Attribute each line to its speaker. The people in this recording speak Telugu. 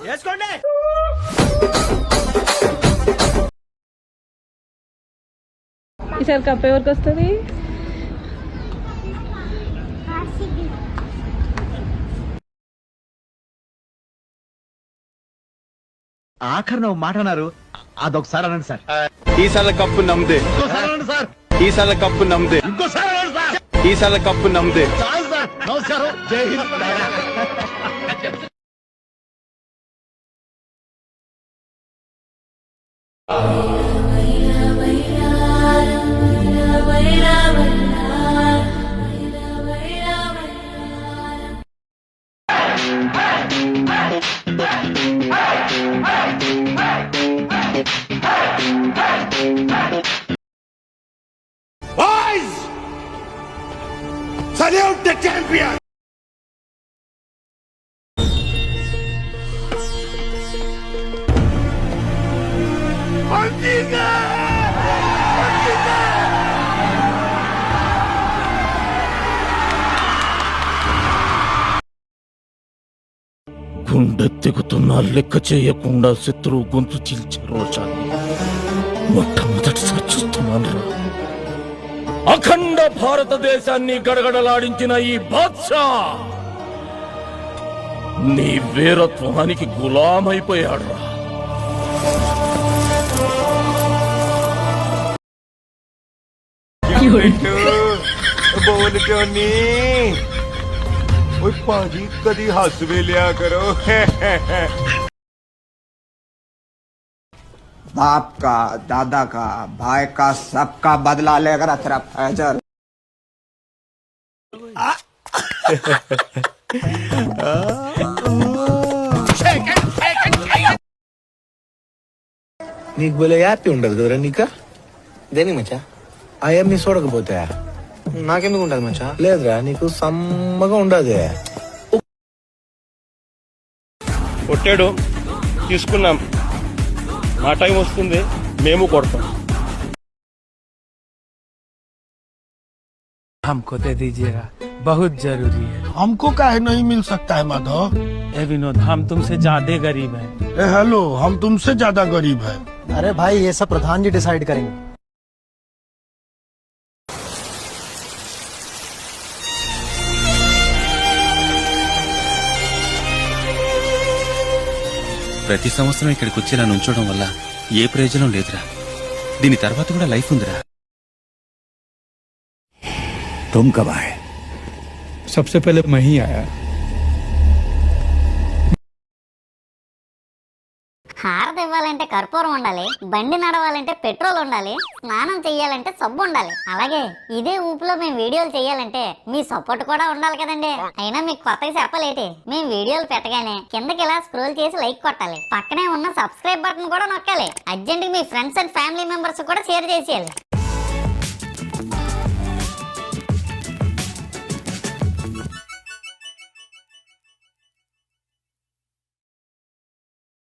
Speaker 1: వేసుకోండి.
Speaker 2: ఈసారి కప్ ఎవరికి వస్తుంది?
Speaker 1: ఆఖరి నువ్వు మాట అన్నారు, అదొకసారి అనండి సార్.
Speaker 3: ఈసారి కప్పు నమ్మదే.
Speaker 1: ఇంకోసారి అనండి సార్.
Speaker 3: ఈసారి కప్పు నమ్మదే.
Speaker 1: ఇంకోసారి అనండి సార్.
Speaker 3: ఈసారి కప్పు నమ్మదే.
Speaker 1: చాలు సార్. నమస్కారం. జై Hind.
Speaker 4: Boys! Salute the champion!
Speaker 5: గుండెత్తికుతున్నా లెక్క చేయకుండా శత్రువు గొంతు చీల్చే రోజాన్ని మొట్టమొదటిసారి చూస్తున్నాను. అఖండ భారతదేశాన్ని గడగడలాడించిన ఈ బాద్షా నీ వీరత్వానికి గులామైపోయాడు.
Speaker 4: बोल क्यों नहीं? ओए पाजी कदी हंस भी लिया करो.
Speaker 6: बाप का, दादा का, भाई का, सबका बदला लेकर तेरा फैजल.
Speaker 7: నీకు భలే హ్యాపీ ఉండదు కదరా? నీక దేనికి మచ్చా? అవన్నీ చూడకపోతే నాకెందుకు ఉండదు మచ్చా? లేదురా, నీకు సమ్మగా ఉండదు.
Speaker 3: కొట్టాడు, తీసుకున్నాం. మా టైం వస్తుంది, మేము కొడతాం.
Speaker 8: हमको दे दीजिएगा, बहुत जरूरी है.
Speaker 4: हमको काहे नहीं मिल सकता है माधव?
Speaker 8: ए विनोद, हम तुमसे ज्यादा गरीब हैं.
Speaker 4: हेलो, हम तुमसे ज्यादा गरीब है.
Speaker 6: अरे भाई, ये सब प्रधान जी डिसाइड करेंगे.
Speaker 9: ప్రతి సంవత్సరం ఇక్కడికి వచ్చి ఇలా నుంచోవడం వల్ల ఏ ప్రయోజనం లేదురా. దీని తర్వాత కూడా లైఫ్ ఉందిరా.
Speaker 7: तुम कब आए?
Speaker 8: सबसे पहले मैं ही आया.
Speaker 10: హారతి ఇవ్వాలంటే కర్పూరం ఉండాలి, బండి నడవాలంటే పెట్రోల్ ఉండాలి, స్నానం చెయ్యాలంటే సబ్బు ఉండాలి. అలాగే ఇదే ఊపులో మేము వీడియోలు చేయాలంటే మీ సపోర్ట్ కూడా ఉండాలి కదండి. అయినా మీకు కొత్తగా చెప్పలేటి, మేము వీడియోలు పెట్టగానే కిందకి ఇలా స్క్రోల్ చేసి లైక్ కొట్టాలి, పక్కనే ఉన్న సబ్స్క్రైబ్ బటన్ కూడా నొక్కాలి, అర్జెంట్ మీ ఫ్రెండ్స్ అండ్ ఫ్యామిలీ మెంబర్స్ కూడా షేర్ చేసేయాలి.